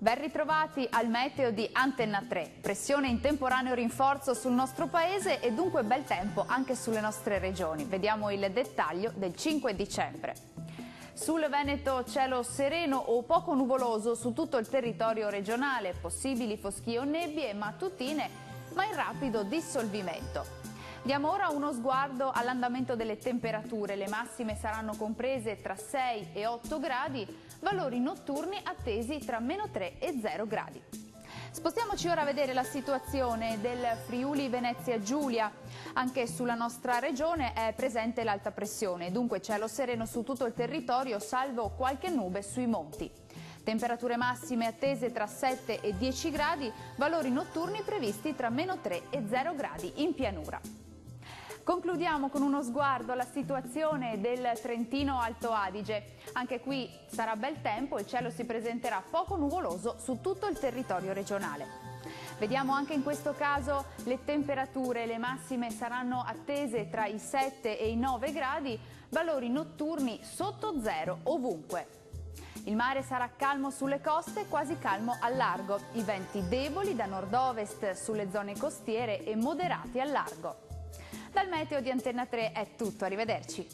Ben ritrovati al meteo di Antenna 3. Pressione in temporaneo rinforzo sul nostro paese e dunque bel tempo anche sulle nostre regioni. Vediamo il dettaglio del 5 dicembre. Sul Veneto cielo sereno o poco nuvoloso su tutto il territorio regionale, possibili foschie o nebbie mattutine, ma in rapido dissolvimento. Diamo ora uno sguardo all'andamento delle temperature. Le massime saranno comprese tra 6 e 8 gradi, valori notturni attesi tra -3 e 0 gradi. Spostiamoci ora a vedere la situazione del Friuli Venezia Giulia. Anche sulla nostra regione è presente l'alta pressione, dunque cielo sereno su tutto il territorio, salvo qualche nube sui monti. Temperature massime attese tra 7 e 10 gradi, valori notturni previsti tra -3 e 0 gradi in pianura. Concludiamo con uno sguardo alla situazione del Trentino Alto Adige. Anche qui sarà bel tempo, il cielo si presenterà poco nuvoloso su tutto il territorio regionale. Vediamo anche in questo caso le temperature. Le massime saranno attese tra i 7 e i 9 gradi, valori notturni sotto zero ovunque. Il mare sarà calmo sulle coste, quasi calmo al largo. I venti deboli da nord-ovest sulle zone costiere e moderati al largo. Dal meteo di Antenna 3 è tutto, arrivederci.